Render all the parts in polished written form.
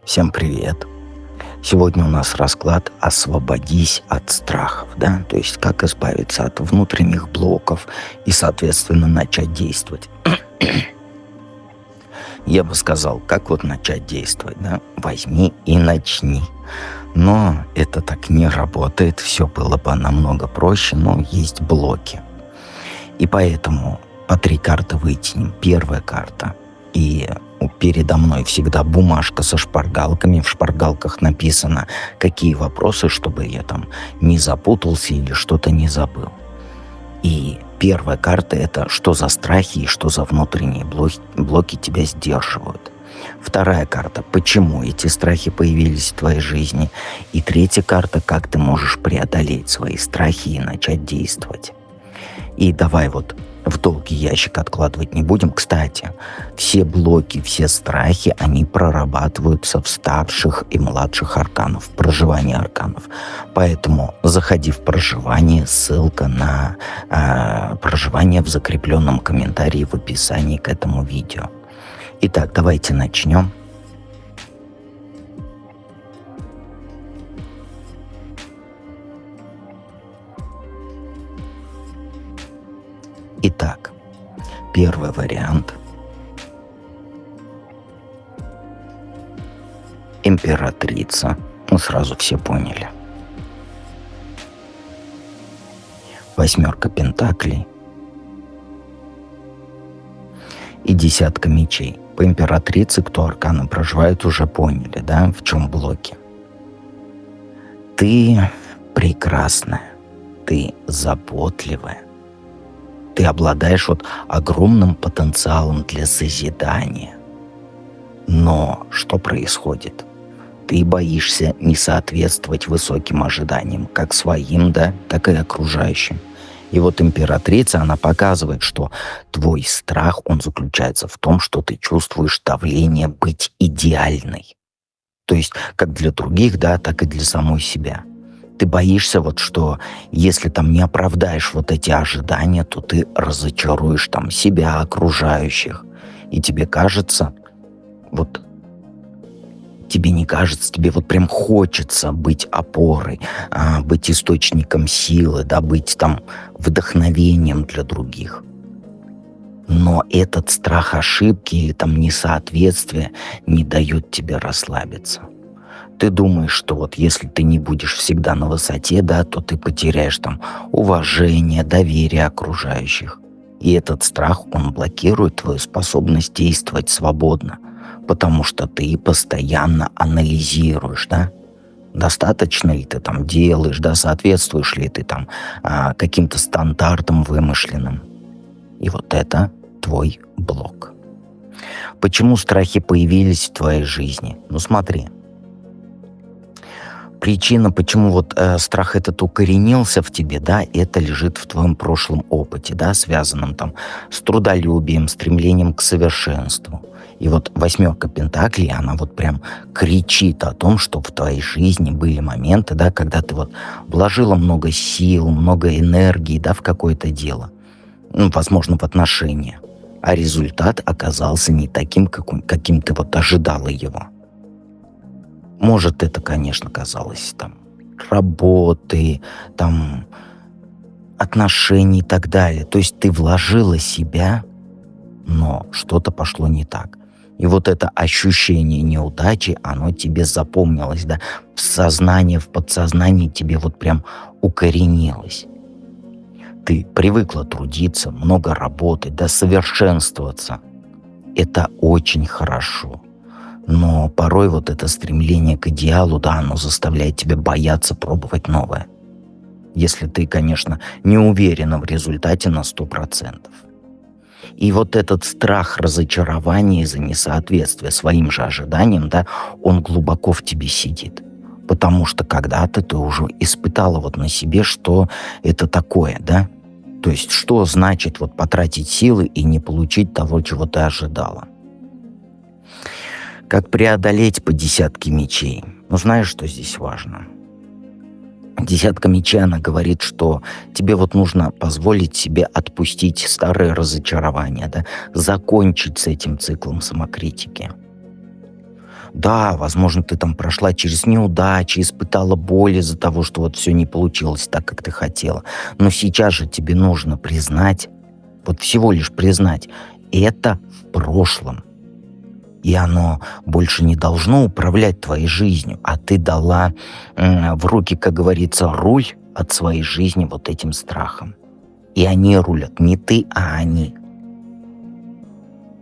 Всем привет! Сегодня у нас расклад «Освободись от страхов», да? То есть как избавиться от внутренних блоков и, соответственно, начать действовать. Я бы сказал, как вот начать действовать, да? Возьми и начни. Но это так не работает, все было бы намного проще, но есть блоки. И поэтому по 3 карты вытянем. Первая карта. И передо мной всегда бумажка со шпаргалками. В шпаргалках написано, какие вопросы, чтобы я там не запутался или что-то не забыл. И первая карта — это что за страхи и что за внутренние блоки тебя сдерживают. Вторая карта — почему эти страхи появились в твоей жизни. И третья карта — как ты можешь преодолеть свои страхи и начать действовать. И давай вот в долгий ящик откладывать не будем. Кстати, все блоки, все страхи, они прорабатываются в старших и младших арканов, в проживании арканов. Поэтому заходи в проживание, ссылка на проживание в закрепленном комментарии в описании к этому видео. Итак, давайте начнем. Итак, первый вариант. Императрица. Ну, сразу все поняли. 8 пентаклей. И 10 мечей. По императрице, кто арканы проживает, уже поняли, да, в чем блоки. Ты прекрасная. Ты заботливая. Ты обладаешь вот огромным потенциалом для созидания. Но что происходит? Ты боишься не соответствовать высоким ожиданиям, как своим, да, так и окружающим. И вот императрица, она показывает, что твой страх, он заключается в том, что ты чувствуешь давление быть идеальной. То есть как для других, да, так и для самой себя. Ты боишься вот, что если там не оправдаешь вот эти ожидания, то ты разочаруешь там себя, окружающих. И тебе кажется, вот тебе не кажется, тебе вот прям хочется быть опорой, быть источником силы, да, быть там вдохновением для других. Но этот страх ошибки или там несоответствия не дает тебе расслабиться. Ты думаешь, что вот если ты не будешь всегда на высоте, да, то ты потеряешь там уважение, доверие окружающих. И этот страх, он блокирует твою способность действовать свободно, потому что ты постоянно анализируешь, да, достаточно ли ты там делаешь, да, соответствуешь ли ты там каким-то стандартам вымышленным. И вот это твой блок. Почему страхи появились в твоей жизни? Ну смотри. Причина, почему вот страх этот укоренился в тебе, да, это лежит в твоем прошлом опыте, да, связанном там с трудолюбием, стремлением к совершенству. И вот 8 пентаклей, она вот прям кричит о том, что в твоей жизни были моменты, да, когда ты вот вложила много сил, много энергии, да, в какое-то дело, ну, возможно, в отношения, а результат оказался не таким, каким ты вот ожидала его. Может, это, конечно, казалось там работы, там отношений и так далее. То есть ты вложила себя, но что-то пошло не так. И вот это ощущение неудачи, оно тебе запомнилось, да, в сознании, в подсознании тебе вот прям укоренилось. Ты привыкла трудиться, много работать, да, совершенствоваться. Это очень хорошо. Но порой вот это стремление к идеалу, да, оно заставляет тебя бояться пробовать новое. Если ты, конечно, не уверена в результате на 100%. И вот этот страх разочарования из-за несоответствия своим же ожиданиям, да, он глубоко в тебе сидит. Потому что когда-то ты уже испытала вот на себе, что это такое, да? То есть что значит вот потратить силы и не получить того, чего ты ожидала. Как преодолеть по 10 мечей? Ну, знаешь, что здесь важно? 10 мечей, она говорит, что тебе вот нужно позволить себе отпустить старые разочарования, да, закончить с этим циклом самокритики. Да, возможно, ты там прошла через неудачи, испытала боль из-за того, что вот все не получилось так, как ты хотела. Но сейчас же тебе нужно признать, вот всего лишь признать, это в прошлом. И оно больше не должно управлять твоей жизнью, а ты дала в руки, как говорится, руль от своей жизни вот этим страхом. И они рулят, не ты, а они.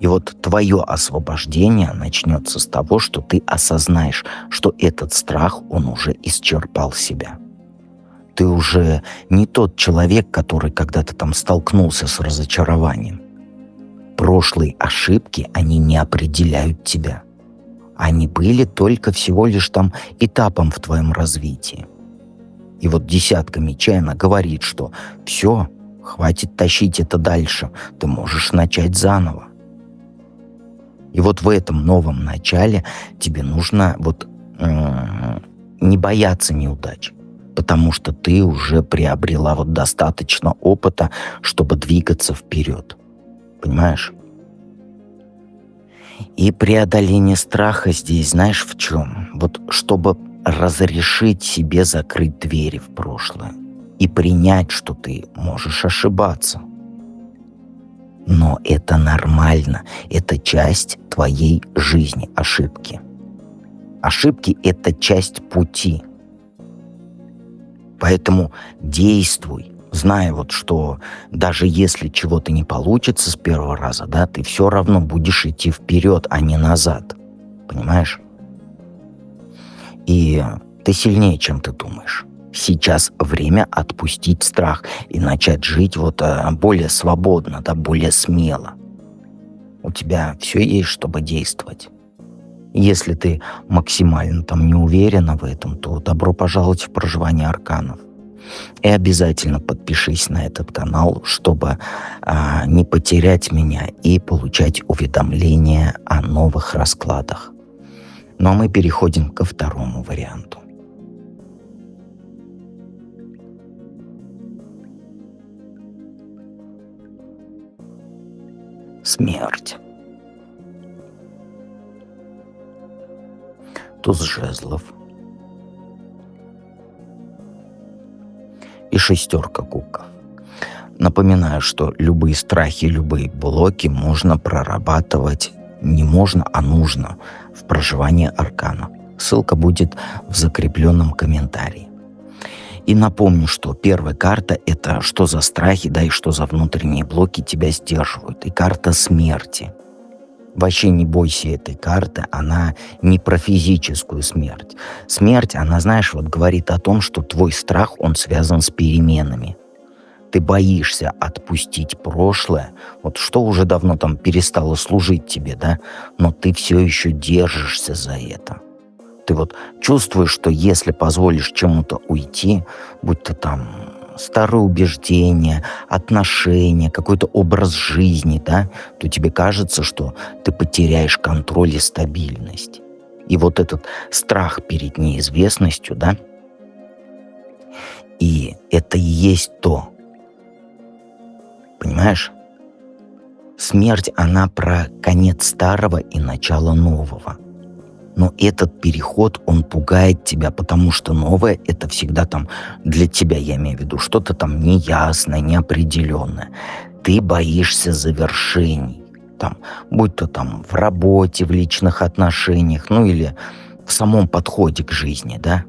И вот твое освобождение начнется с того, что ты осознаешь, что этот страх, он уже исчерпал себя. Ты уже не тот человек, который когда-то там столкнулся с разочарованием. Прошлые ошибки, они не определяют тебя. Они были только всего лишь там этапом в твоем развитии. И вот десятка мечей, она говорит, что все, хватит тащить это дальше, ты можешь начать заново. И вот в этом новом начале тебе нужно не бояться неудач, потому что ты уже приобрела вот достаточно опыта, чтобы двигаться вперед. Понимаешь? И преодоление страха здесь, знаешь, в чем? Вот чтобы разрешить себе закрыть двери в прошлое и принять, что ты можешь ошибаться. Но это нормально, это часть твоей жизни, ошибки. Ошибки — это часть пути. Поэтому действуй, зная вот, что даже если чего-то не получится с первого раза, да, ты все равно будешь идти вперед, а не назад. Понимаешь? И ты сильнее, чем ты думаешь. Сейчас время отпустить страх и начать жить более свободно, да, более смело. У тебя все есть, чтобы действовать. Если ты максимально там не уверена в этом, то добро пожаловать в проживание арканов. И обязательно подпишись на этот канал, чтобы не потерять меня и получать уведомления о новых раскладах. Ну а мы переходим ко второму варианту. Смерть. Туз жезлов. И шестерка кубков. Напоминаю, что любые страхи, любые блоки можно прорабатывать не можно, а нужно в проживании аркана. Ссылка будет в закрепленном комментарии. И напомню, что первая карта — это что за страхи, да, и что за внутренние блоки тебя сдерживают. И карта смерти. Вообще не бойся этой карты, она не про физическую смерть. Смерть, она, знаешь, говорит о том, что твой страх, он связан с переменами. Ты боишься отпустить прошлое, что уже давно там перестало служить тебе, да, но ты все еще держишься за это. Ты чувствуешь, что если позволишь чему-то уйти, будь то там старые убеждения, отношения, какой-то образ жизни, да, то тебе кажется, что ты потеряешь контроль и стабильность. И этот страх перед неизвестностью, да, и это и есть то. Понимаешь? Смерть, она про конец старого и начало нового. Но этот переход, он пугает тебя, потому что новое — это всегда там для тебя, я имею в виду, что-то там неясное, неопределенное. Ты боишься завершений, там, будь то там в работе, в личных отношениях, или в самом подходе к жизни, да?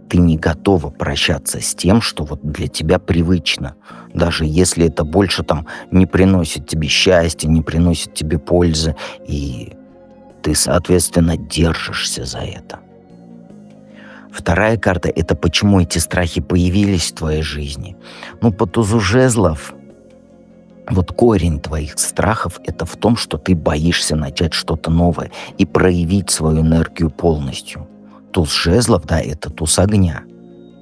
Ты не готова прощаться с тем, что для тебя привычно, даже если это больше там не приносит тебе счастья, не приносит тебе пользы, и ты, соответственно, держишься за это. Вторая карта — это почему эти страхи появились в твоей жизни. По тузу жезлов, корень твоих страхов — это в том, что ты боишься начать что-то новое и проявить свою энергию полностью. Туз жезлов, да, это туз огня.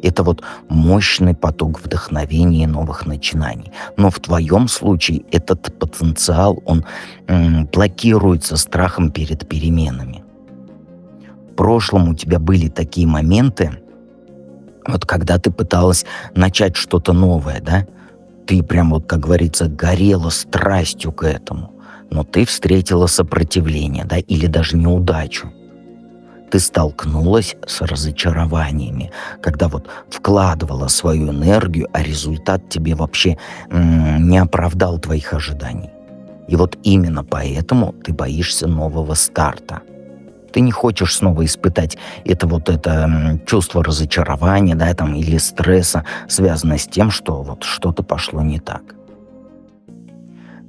Это мощный поток вдохновения и новых начинаний. Но в твоем случае этот потенциал, он блокируется страхом перед переменами. В прошлом у тебя были такие моменты, когда ты пыталась начать что-то новое, да, ты прям как говорится, горела страстью к этому, но ты встретила сопротивление, да, или даже неудачу. Ты столкнулась с разочарованиями, когда вот вкладывала свою энергию, а результат тебе вообще не оправдал твоих ожиданий. И вот именно поэтому ты боишься нового старта. Ты не хочешь снова испытать это чувство разочарования, да, там, или стресса, связанное с тем, что вот что-то пошло не так.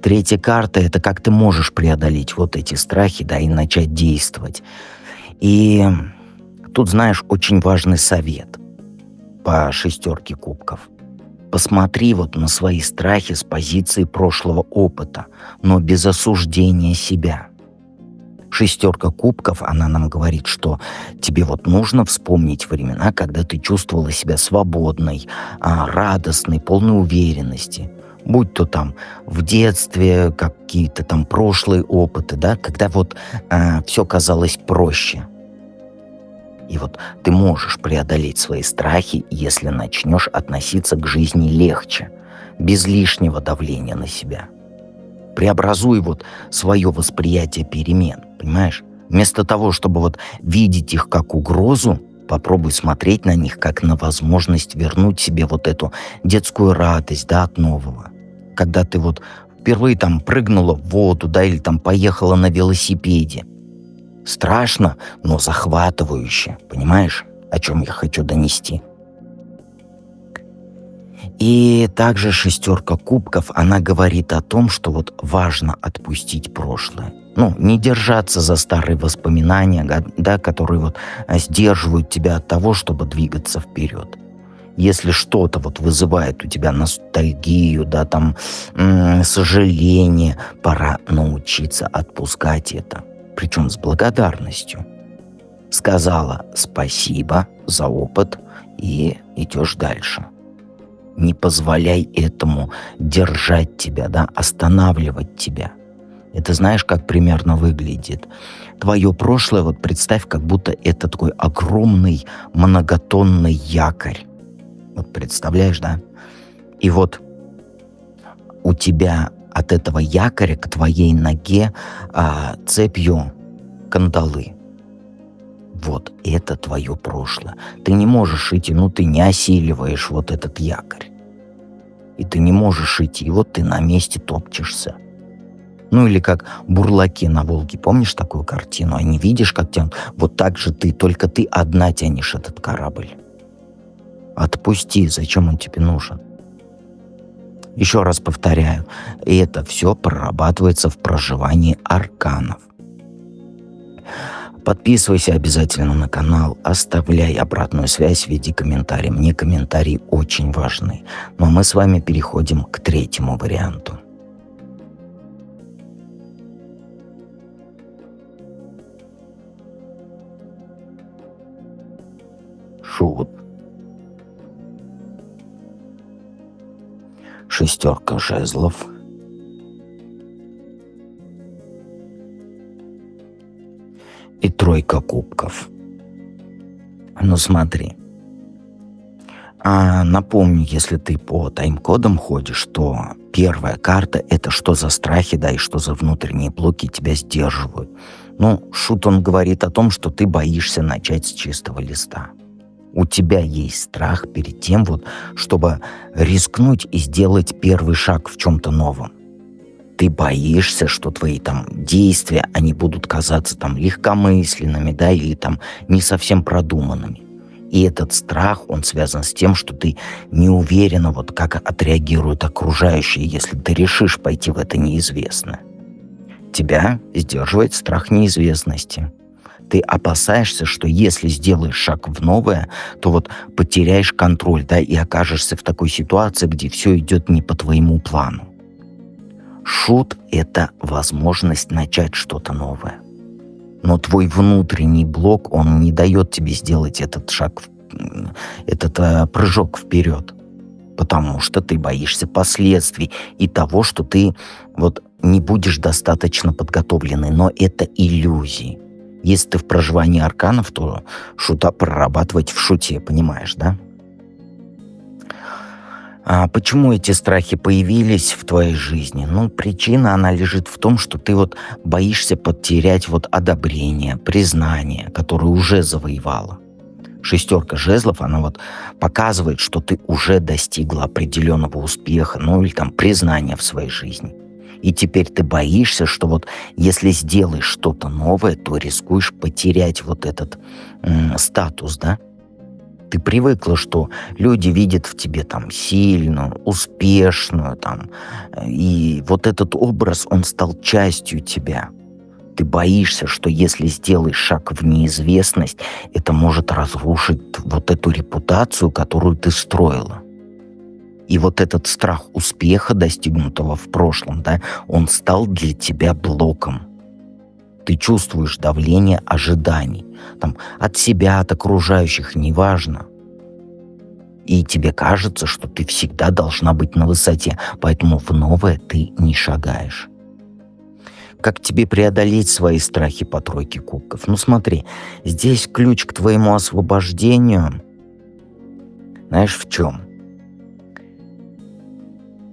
Третья карта — это как ты можешь преодолеть вот эти страхи, да, и начать действовать. И тут, знаешь, очень важный совет по шестерке кубков. Посмотри вот на свои страхи с позиции прошлого опыта, но без осуждения себя. Шестерка кубков, она нам говорит, что тебе вот нужно вспомнить времена, когда ты чувствовала себя свободной, радостной, полной уверенности. Будь то там в детстве какие-то там прошлые опыты, да, когда вот все казалось проще. И вот ты можешь преодолеть свои страхи, если начнешь относиться к жизни легче, без лишнего давления на себя. Преобразуй вот свое восприятие перемен, понимаешь? Вместо того, чтобы вот видеть их как угрозу, попробуй смотреть на них как на возможность вернуть себе вот эту детскую радость, да, от нового. Когда ты вот впервые там прыгнула в воду, да, или там поехала на велосипеде. Страшно, но захватывающе, понимаешь, о чем я хочу донести? И также шестерка кубков, она говорит о том, что вот важно отпустить прошлое. Не держаться за старые воспоминания, да, которые вот сдерживают тебя от того, чтобы двигаться вперед. Если что-то вот вызывает у тебя ностальгию, да, там, сожаление, пора научиться отпускать это. Причем с благодарностью. Сказала спасибо за опыт и идешь дальше. Не позволяй этому держать тебя, да, останавливать тебя. Это знаешь, как примерно выглядит? Твое прошлое, вот представь, как будто это такой огромный многотонный якорь. Вот представляешь, да? И вот у тебя от этого якоря к твоей ноге цепью кандалы. Вот это твое прошлое. Ты не можешь идти, ты не осиливаешь вот этот якорь. И ты не можешь идти, вот ты на месте топчешься. Или как бурлаки на Волге. Помнишь такую картину? Они видишь, как тянут? Вот так же только ты одна тянешь этот корабль. Отпусти, зачем он тебе нужен? Еще раз повторяю, это все прорабатывается в проживании арканов. Подписывайся обязательно на канал, оставляй обратную связь в виде комментариев. Мне комментарии очень важны. Но мы с вами переходим к третьему варианту. Шут. Шестерка жезлов. И тройка кубков. Смотри. Напомню, если ты по тайм-кодам ходишь, то первая карта — это что за страхи, да, и что за внутренние блоки тебя сдерживают. Шут, он говорит о том, что ты боишься начать с чистого листа. У тебя есть страх перед тем, чтобы рискнуть и сделать первый шаг в чем-то новом. Ты боишься, что твои действия, они будут казаться легкомысленными, да, или не совсем продуманными. И этот страх, он связан с тем, что ты не уверена, как отреагируют окружающие, если ты решишь пойти в это неизвестное. Тебя сдерживает страх неизвестности. Ты опасаешься, что если сделаешь шаг в новое, то потеряешь контроль, да, и окажешься в такой ситуации, где все идет не по твоему плану. Шут — это возможность начать что-то новое. Но твой внутренний блок, он не дает тебе сделать этот шаг, этот прыжок вперед. Потому что ты боишься последствий и того, что ты не будешь достаточно подготовленной. Но это иллюзии. Если ты в проживании арканов, то шута прорабатывать в шуте, понимаешь, да? А почему эти страхи появились в твоей жизни? Ну, причина, она лежит в том, что ты вот боишься потерять вот одобрение, признание, которое уже завоевала. Шестерка жезлов, она вот показывает, что ты уже достигла определенного успеха, ну или там признания в своей жизни. И теперь ты боишься, что вот если сделаешь что-то новое, то рискуешь потерять вот этот статус, да? Ты привыкла, что люди видят в тебе там сильную, успешную, там, и вот этот образ, он стал частью тебя. Ты боишься, что если сделаешь шаг в неизвестность, это может разрушить вот эту репутацию, которую ты строила. И вот этот страх успеха, достигнутого в прошлом, да, он стал для тебя блоком. Ты чувствуешь давление ожиданий. Там, от себя, от окружающих, неважно. И тебе кажется, что ты всегда должна быть на высоте, поэтому в новое ты не шагаешь. Как тебе преодолеть свои страхи по тройке кубков? Ну смотри, здесь ключ к твоему освобождению, знаешь, в чем?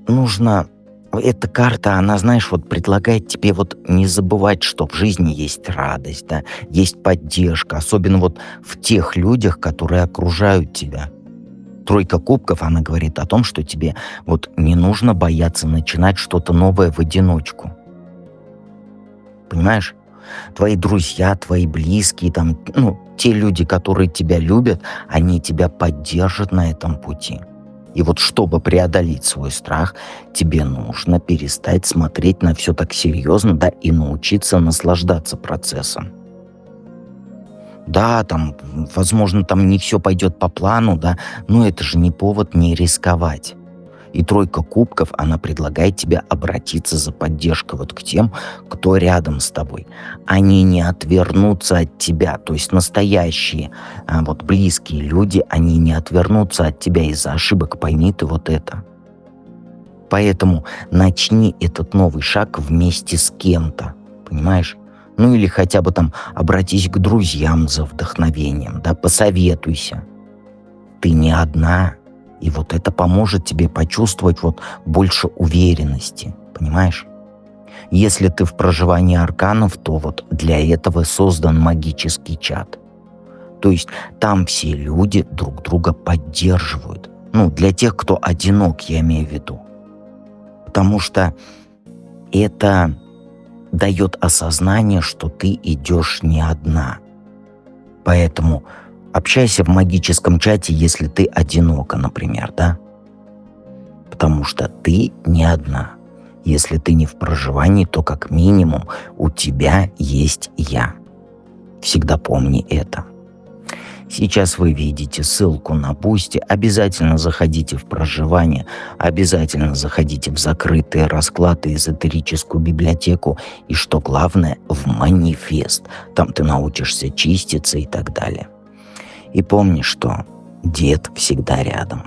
Нужно... Эта карта, она, знаешь, вот предлагает тебе вот не забывать, что в жизни есть радость, да, есть поддержка, особенно вот в тех людях, которые окружают тебя. Тройка кубков, она говорит о том, что тебе вот не нужно бояться начинать что-то новое в одиночку. Понимаешь? Твои друзья, твои близкие, там, ну, те люди, которые тебя любят, они тебя поддержат на этом пути. И вот чтобы преодолеть свой страх, тебе нужно перестать смотреть на все так серьезно, да, и научиться наслаждаться процессом. Да, там, возможно, там не все пойдет по плану, да, но это же не повод не рисковать. И тройка кубков, она предлагает тебе обратиться за поддержкой вот к тем, кто рядом с тобой. Они не отвернутся от тебя, то есть настоящие, вот близкие люди, они не отвернутся от тебя из-за ошибок, пойми ты вот это. Поэтому начни этот новый шаг вместе с кем-то, понимаешь? Ну или хотя бы там обратись к друзьям за вдохновением, да, посоветуйся. Ты не одна. И вот это поможет тебе почувствовать вот больше уверенности, понимаешь? Если ты в проживании арканов, то вот для этого создан магический чат. То есть там все люди друг друга поддерживают. Ну, для тех, кто одинок, я имею в виду. Потому что это дает осознание, что ты идешь не одна. Поэтому общайся в магическом чате, если ты одинока, например, да? Потому что ты не одна. Если ты не в проживании, то как минимум у тебя есть я. Всегда помни это. Сейчас вы видите ссылку на Бусти. Обязательно заходите в проживание. Обязательно заходите в закрытые расклады, эзотерическую библиотеку. И что главное, в манифест. Там ты научишься чиститься и так далее. И помни, что дед всегда рядом.